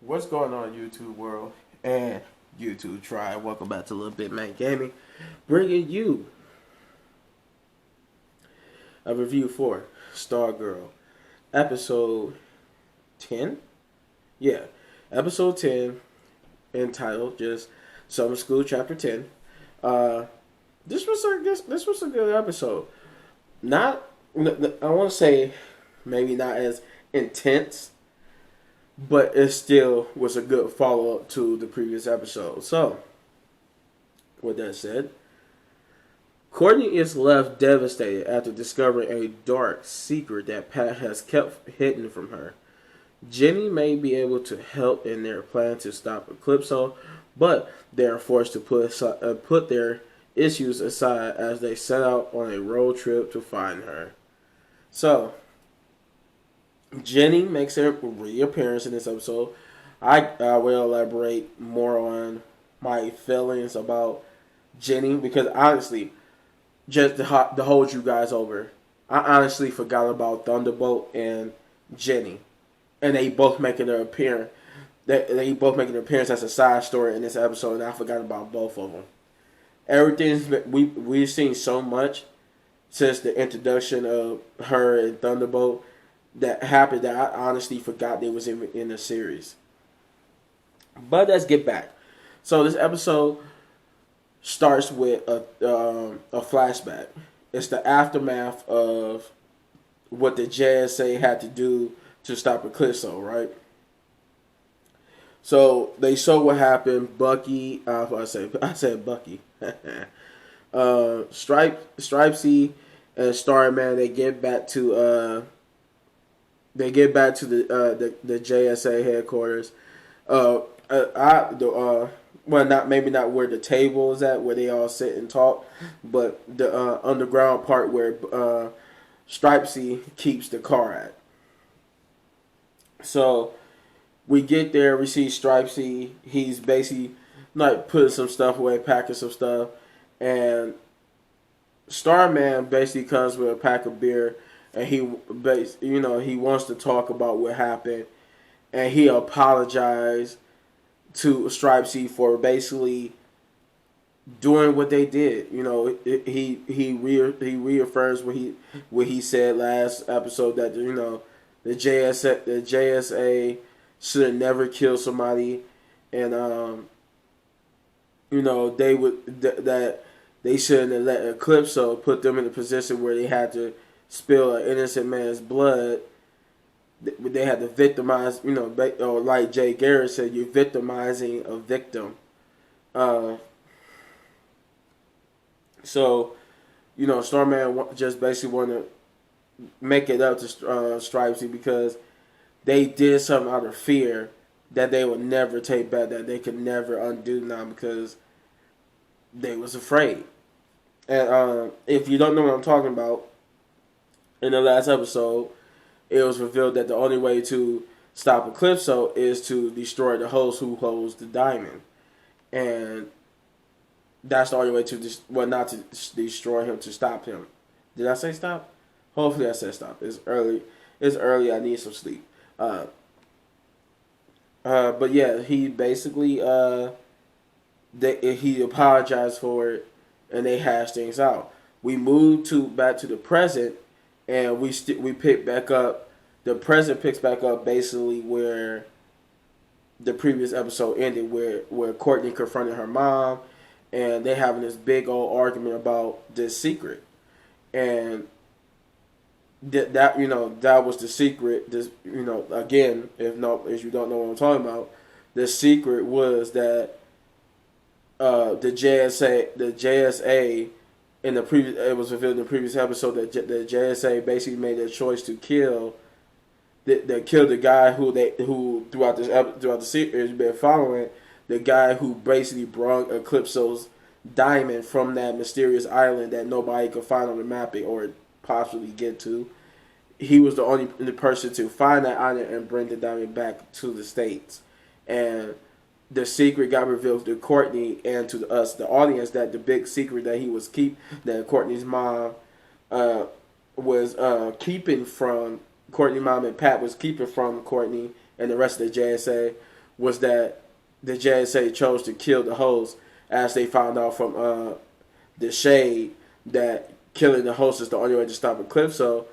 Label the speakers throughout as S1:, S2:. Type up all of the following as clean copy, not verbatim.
S1: What's going on, YouTube world and YouTube tribe? Welcome back to LilBigMan Gaming, bringing you a review for Stargirl, episode 10. Yeah, episode 10, entitled just Summer School Chapter 10. Uh, this was a good episode. Not, I want to say, maybe not as intense, but it still was a good follow up to the previous episode. So, with that said, Courtney is left devastated after discovering a dark secret that Pat has kept hidden from her. Jenny may be able to help in their plan to stop Eclipso, but they are forced to put their issues aside as they set out on a road trip to find her. So, Jenny makes her reappearance in this episode. I will elaborate more on my feelings about Jenny because honestly, just to hold you guys over, I honestly forgot about Thunderbolt and Jenny, and they both making their appearance. They both making their appearance as a side story in this episode, and I forgot about both of them. We've seen so much since the introduction of her and Thunderbolt that happened that I honestly forgot they was in the series. But let's get back. So this episode starts with a flashback. It's the aftermath of what the JSA had to do to stop Eclipso, right? So they show what happened. Bucky, I said Bucky. Stripesy and Starman, they get back to the JSA headquarters. Well, not maybe not where the table is at, where they all sit and talk, but the underground part where Stripesy keeps the car at. So we get there, we see Stripesy. He's basically like putting some stuff away, packing some stuff, and Starman basically comes with a pack of beer, and he wants to talk about what happened, and he apologized to Stripesy for basically doing what they did. He reaffirms what he said last episode that the JSA should have never killed somebody, and that they shouldn't have let Eclipso put them in a position where they had to spill an innocent man's blood. They had to victimize, or like Jay Garrett said, you're victimizing a victim. Uh, so, Starman just basically want to make it up to Stripesy because they did something out of fear that they would never take back, that they could never undo now because they was afraid. And if you don't know what I'm talking about, in the last episode, it was revealed that the only way to stop Eclipso is to destroy the host who holds the diamond. And that's the only way to, not to destroy him, to stop him. Did I say stop? Hopefully I said stop. It's early. I need some sleep. But yeah, he basically, he apologized for it, and they hashed things out. We moved back to the present, and we pick back up. The present picks back up basically where the previous episode ended, where Courtney confronted her mom, and they having this big old argument about this secret, and that was the secret. This again, if you don't know what I'm talking about, the secret was that the JSA in the previous, it was revealed in the previous episode that the JSA basically made a choice to kill the guy who throughout the series been following, the guy who basically brought Eclipso's diamond from that mysterious island that nobody could find on the map or possibly get to. He was the only person to find that island and bring the diamond back to the States. And the secret got revealed to Courtney and to us, the audience, that the big secret that Courtney's mom was keeping from Courtney, mom and Pat was keeping from Courtney and the rest of the JSA was that the JSA chose to kill the host, as they found out from the Shade that killing the host is the only way to stop Eclipso,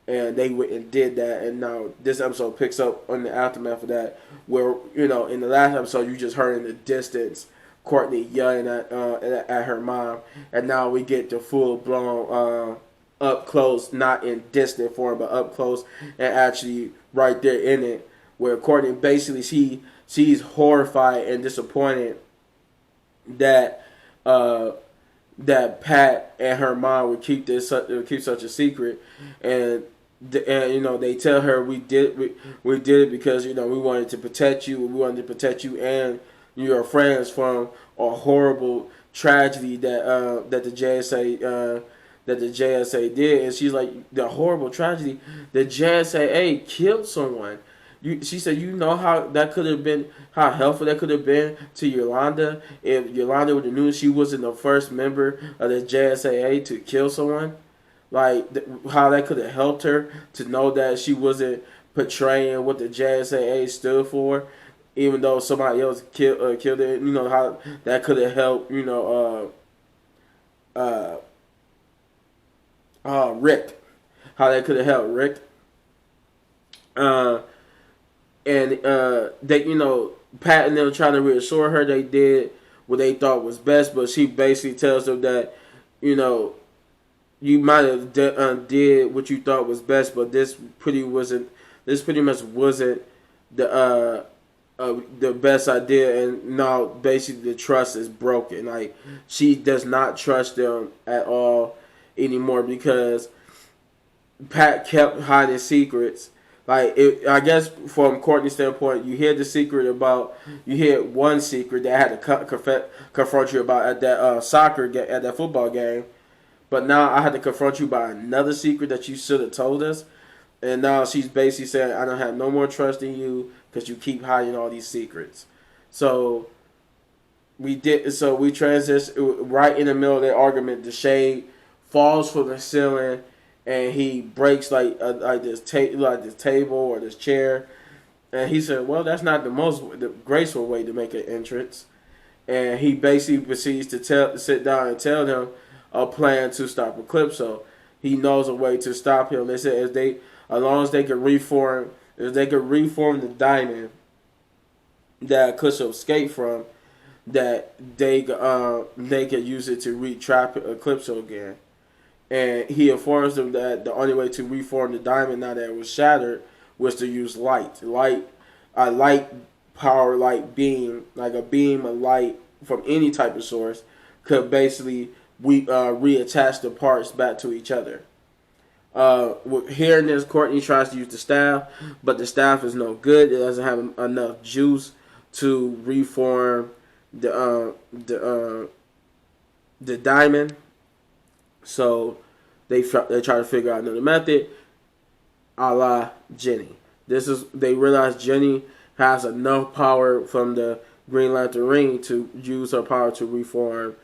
S1: and they went and did that. And now this episode picks up on the aftermath of that, where in the last episode you just heard in the distance Courtney yelling at her mom, and now we get the full blown up close, not in distant form, but up close and actually right there in it, where Courtney basically she's horrified and disappointed that that Pat and her mom would keep such a secret, and they tell her we did it because we wanted to protect you and your friends from a horrible tragedy that the JSA did. And she's like, the horrible tragedy, the JSA killed someone. She said, how that could have been, how helpful that could have been to Yolanda if Yolanda would have knew she wasn't the first member of the JSAA to kill someone. Like, how that could have helped her to know that she wasn't portraying what the JSAA stood for, even though somebody else killed it. How that could have helped, Rick. How that could have helped Rick. And they, Pat and them trying to reassure her they did what they thought was best, but she basically tells them that, you might have did what you thought was best, but this pretty much wasn't the best idea, and now basically the trust is broken. Like, she does not trust them at all anymore because Pat kept hiding secrets. Like, I guess from Courtney's standpoint, you hear one secret that I had to confront you about at that at that football game, but now I had to confront you by another secret that you should have told us, and now she's basically saying I don't have no more trust in you because you keep hiding all these secrets. So we transition right in the middle of that argument. The Shade falls from the ceiling, and he breaks this table or this chair, and he said, "Well, that's not the graceful way to make an entrance." And he basically proceeds to sit down and tell them a plan to stop Eclipso. He knows a way to stop him. They said as long as they could reform the diamond that Eclipso escaped from, that they could use it to retrap Eclipso again. And he informs them that the only way to reform the diamond now that it was shattered was to use light. A light power, light beam, like a beam of light from any type of source, could basically reattach the parts back to each other. Hearing this, Courtney tries to use the staff, but the staff is no good. It doesn't have enough juice to reform the diamond. So they try to figure out another method, a la Jenny. They realize Jenny has enough power from the Green Lantern ring to use her power to reform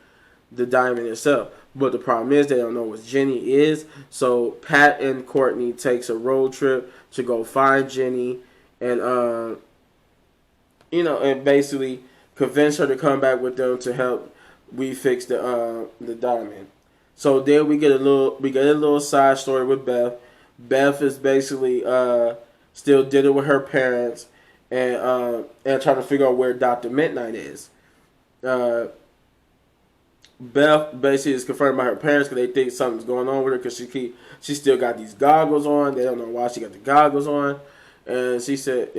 S1: the diamond itself. But the problem is they don't know what Jenny is. So Pat and Courtney takes a road trip to go find Jenny and and basically convince her to come back with them to help refix the diamond. So then we get a little side story with Beth. Beth is basically still dealing with her parents and trying to figure out where Dr. Midnight is. Beth basically is confirmed by her parents because they think something's going on with her because she still got these goggles on. They don't know why she got the goggles on. And she said,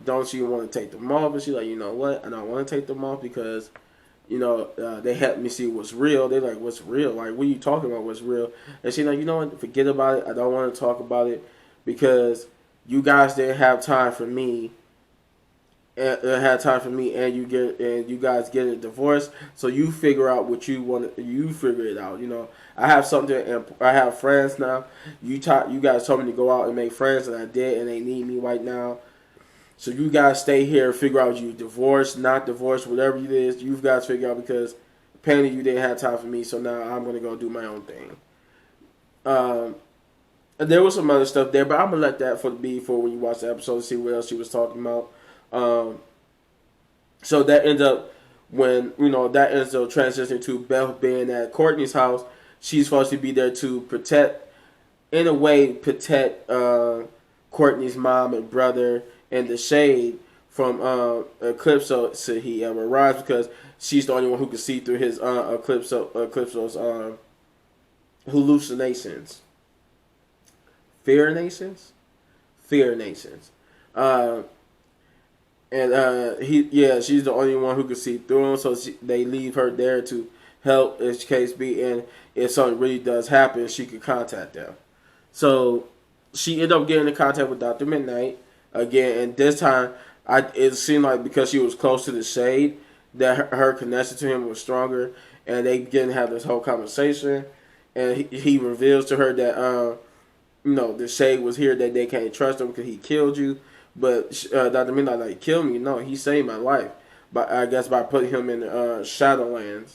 S1: don't you want to take them off? And she's like, you know what? I don't want to take them off because they helped me see what's real. They're like, what's real? Like, what are you talking about? What's real? And she's like, you know what? Forget about it. I don't want to talk about it because you guys didn't have time for me. And you guys get a divorce. So you figure out what you want. You figure it out. I have something, and I have friends now. You guys told me to go out and make friends, and I did, and they need me right now. So you guys stay here, figure out you divorced, not divorced, whatever it is. You guys figure out because apparently you didn't have time for me, so now I'm going to go do my own thing. And there was some other stuff there, but I'm going to let that be for when you watch the episode to see what else she was talking about. So that ends up that ends up transitioning to Beth being at Courtney's house. She's supposed to be there to protect, in a way, protect Courtney's mom and brother and the shade from Eclipso so he ever arrives, because she's the only one who can see through his Eclipso's hallucinations, fear nations, fear nations. Uh, she's the only one who can see through him. So they leave her there to help, as case be, and if something really does happen, she can contact them. So she ended up getting in contact with Dr. Midnight again, and this time, it seemed like because she was close to the shade, that her connection to him was stronger, and they began to have this whole conversation, and he reveals to her that the shade was here, that they can't trust him because he killed you. But Dr. Midnight like, kill me? No, he saved my life. But I guess by putting him in Shadowlands.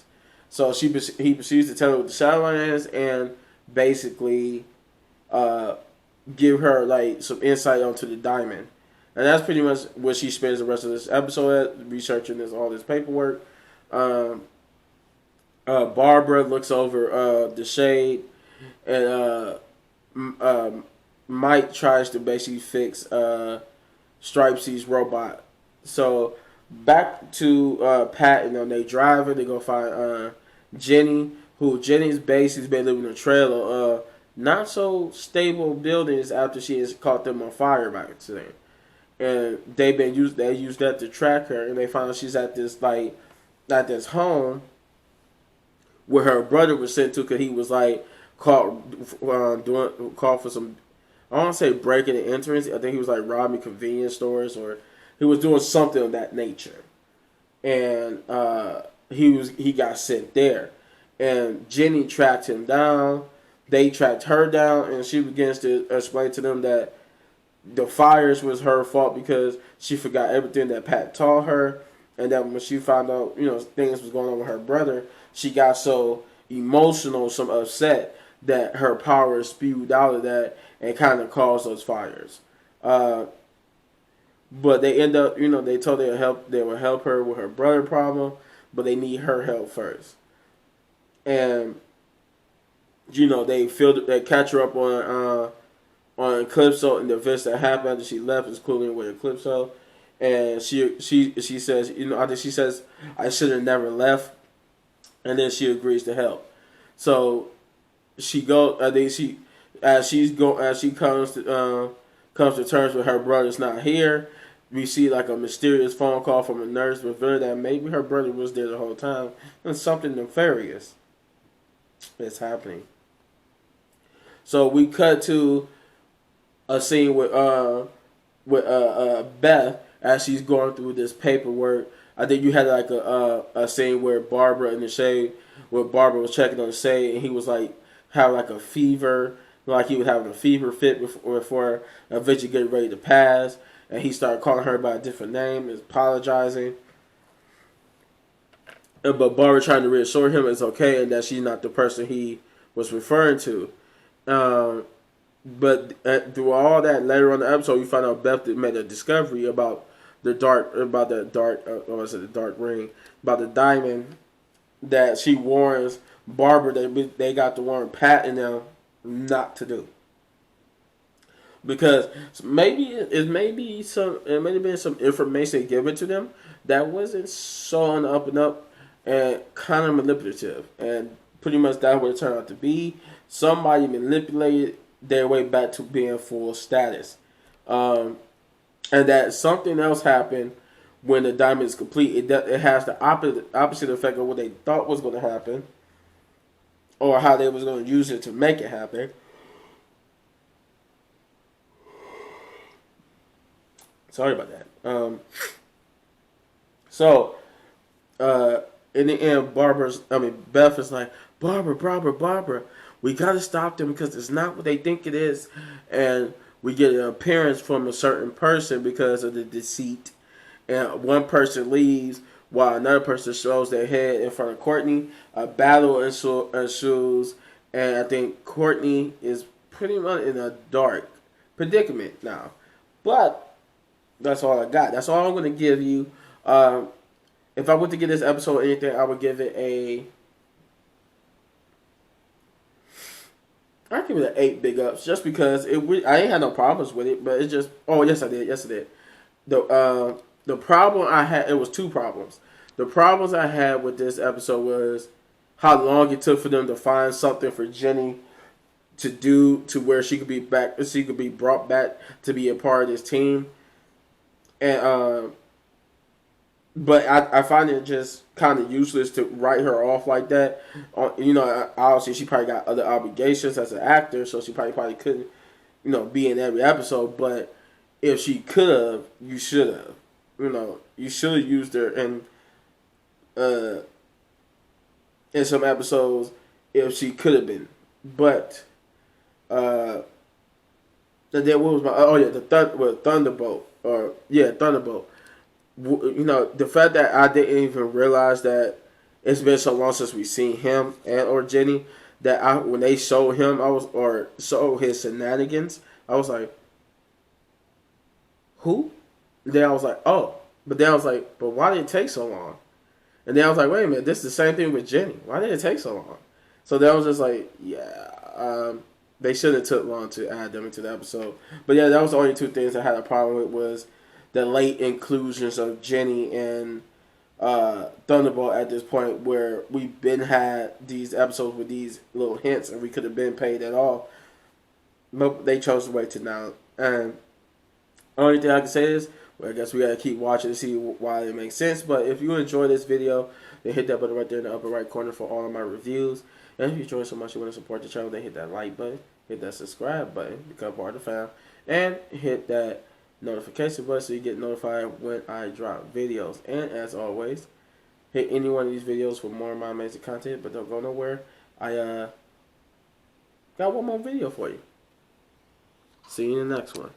S1: So he proceeds to tell her what the Shadowlands and basically give her like some insight onto the diamond. And that's pretty much what she spends the rest of this episode at, researching all this paperwork. Barbara looks over the shade, and Mike tries to basically fix Stripesy's robot. So back to Pat and them. They driving. They go find Jenny, Jenny's basically been living in a trailer of not so stable buildings after she has caught them on fire by accident. And they used that to track her, and they found out she's at this home where her brother was sent to, because he was like caught for some, I don't want to say breaking and entering. I think he was like robbing convenience stores, or he was doing something of that nature. And he got sent there. And Jenny tracked him down. They tracked her down, and she begins to explain to them that the fires was her fault because she forgot everything that Pat taught her, and that when she found out things was going on with her brother, she got so emotional, so upset, that her power spewed out of that and kind of caused those fires. But they end up, they told they would help her with her brother problem, but they need her help first. And they catch her up on Eclipso and the events that happened after she left, including with Eclipso. And she says, I think she says, I should have never left. And then she agrees to help. So she goes. I think as she comes to terms with her brother's not here. We see like a mysterious phone call from a nurse revealing that maybe her brother was there the whole time, and something nefarious is happening. So we cut to a scene with Beth as she's going through this paperwork. I think you had like a scene where Barbara in the shade, where Barbara was checking on the shade, and he was like having like a fever, like he was having a fever fit before eventually getting ready to pass, and he started calling her by a different name, and apologizing. But Barbara trying to reassure him it's okay and that she's not the person he was referring to. But through all that, later on in the episode, you find out Beth made a discovery about the dark ring, about the diamond, that she warns Barbara that they got to warn Pat and them not to do. Because it may have been some information given to them that wasn't so on the up and up and kind of manipulative, and pretty much that's what it turned out to be. Somebody manipulated their way back to being full status. And that something else happened when the diamond is complete. It has the opposite effect of what they thought was going to happen, or how they was going to use it to make it happen. Sorry about that. In the end, Beth is like, Barbara, we gotta stop them because it's not what they think it is. And we get an appearance from a certain person because of the deceit. And one person leaves while another person shows their head in front of Courtney. A battle ensues, and I think Courtney is pretty much in a dark predicament now. But that's all I got. That's all I'm going to give you. if I were to give this episode anything, I would give it a. I give it an 8 big ups just because I ain't had no problems with it, but it's just. Oh yes, I did. Yes, I did. The problem I had, it was two problems. The problems I had with this episode was how long it took for them to find something for Jenny to do to where she could be back, she could be brought back to be a part of this team, and but I find it just kind of useless to write her off like that. You know, obviously she probably got other obligations as an actor, so she probably couldn't, be in every episode. But if she could have, you should have. You should have used her uh, in some episodes if she could have been. But and then what was my? Oh yeah, Thunderbolt Thunderbolt. The fact that I didn't even realize that it's been so long since we seen him and or Jenny that when they showed him showed his shenanigans, I was like, who? And then I was like, oh, but then I was like, but why did it take so long? And then I was like, wait a minute, this is the same thing with Jenny. Why did it take so long? So then I was just like, yeah, they shouldn't have took long to add them into the episode. But yeah, that was the only two things I had a problem with was the late inclusions of Jenny and Thunderbolt at this point where we've been had these episodes with these little hints and we could have been paid at all. But they chose to wait till now. And the only thing I can say is, well, I guess we gotta keep watching to see why it makes sense. But if you enjoy this video, then hit that button right there in the upper right corner for all of my reviews. And if you enjoy so much you want to support the channel, then hit that like button, hit that subscribe button, become part of the fam, and hit that notification button so you get notified when I drop videos. And as always, hit any one of these videos for more of my amazing content, but don't go nowhere. I got one more video for you. See you in the next one.